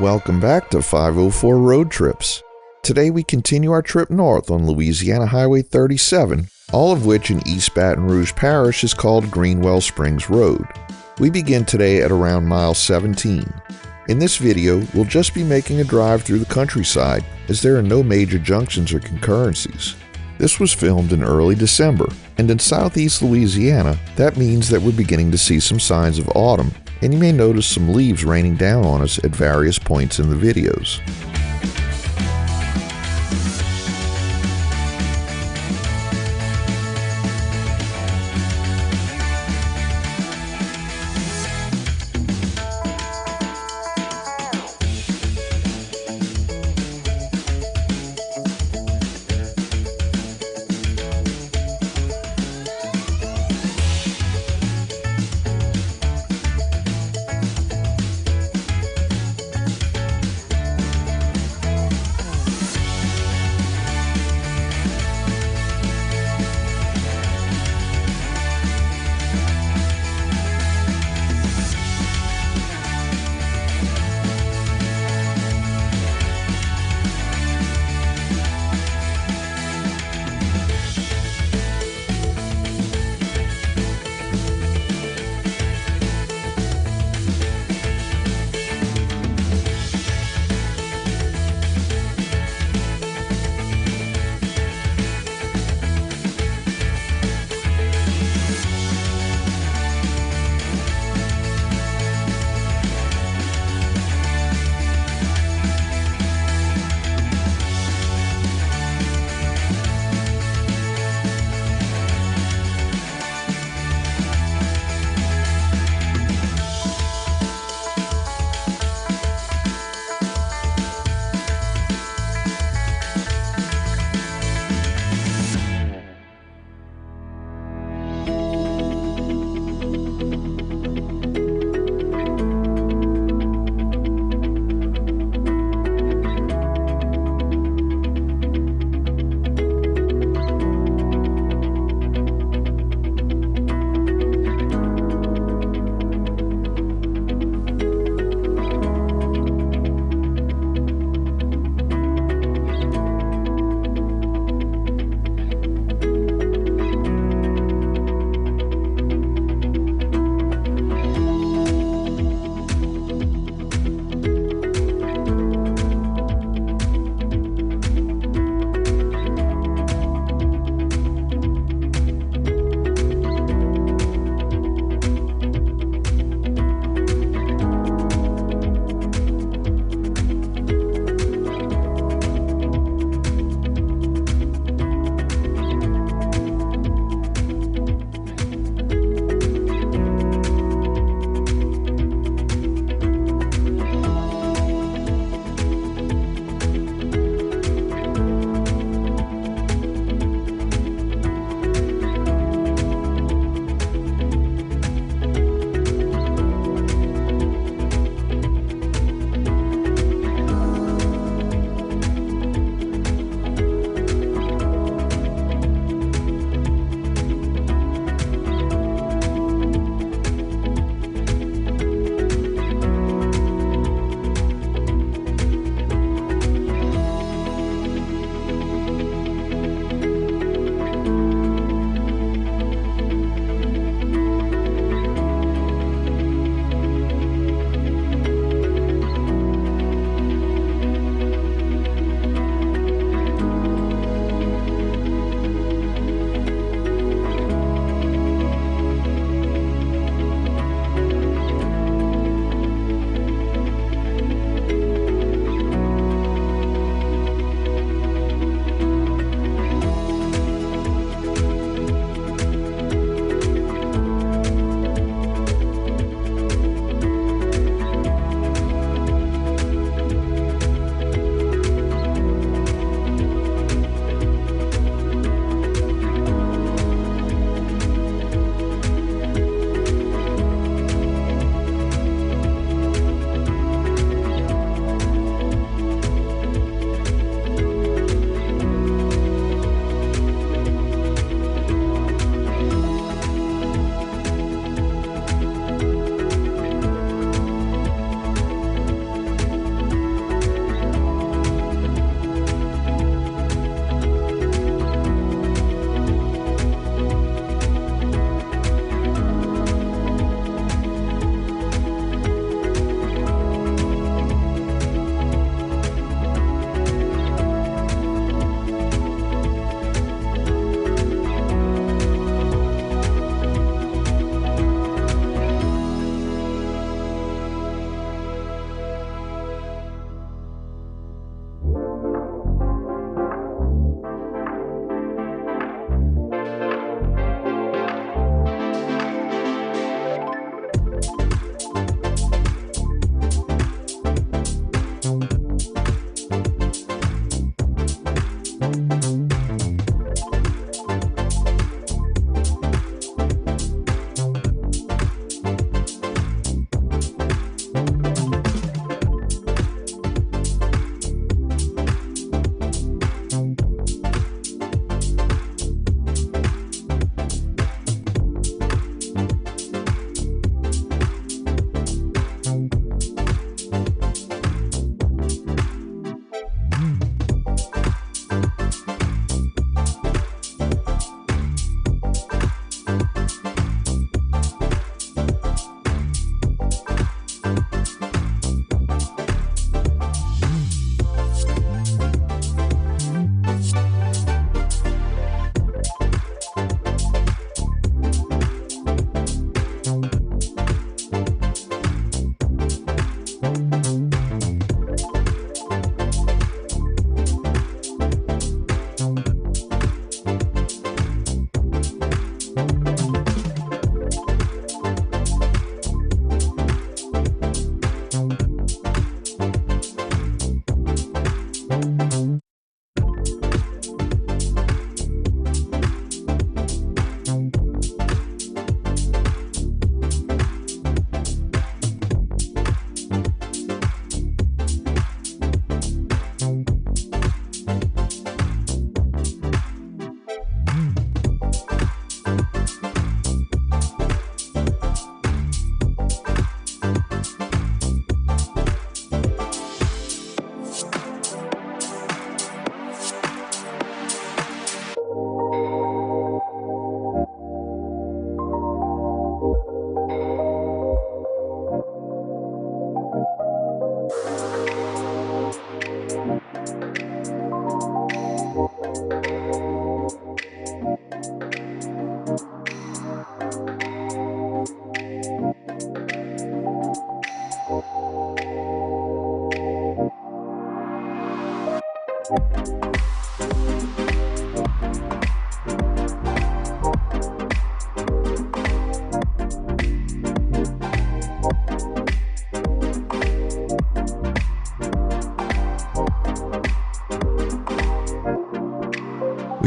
Welcome back to 504 Road Trips. Today we continue our trip north on Louisiana Highway 37, all of which in East Baton Rouge Parish is called Greenwell Springs Road. We begin today at around mile 17. In this video, we'll just be making a drive through the countryside as there are no major junctions or concurrencies. This was filmed in early December, and in southeast Louisiana, that means that we're beginning to see some signs of autumn, and you may notice some leaves raining down on us at various points in the videos.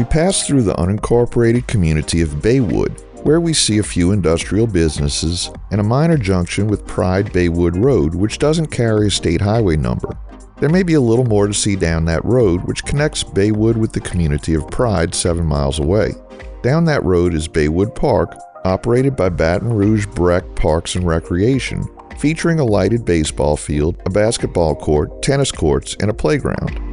We pass through the unincorporated community of Baywood, where we see a few industrial businesses and a minor junction with Pride Baywood Road, which doesn't carry a state highway number. There may be a little more to see down that road, which connects Baywood with the community of Pride 7 miles away. Down that road is Baywood Park, operated by Baton Rouge Breck Parks and Recreation, featuring a lighted baseball field, a basketball court, tennis courts, and a playground.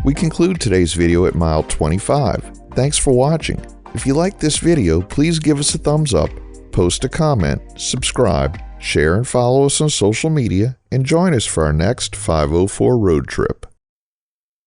We conclude today's video at mile 25. Thanks for watching. If you liked this video, please give us a thumbs up, post a comment, subscribe, share and follow us on social media, and join us for our next 504 road trip.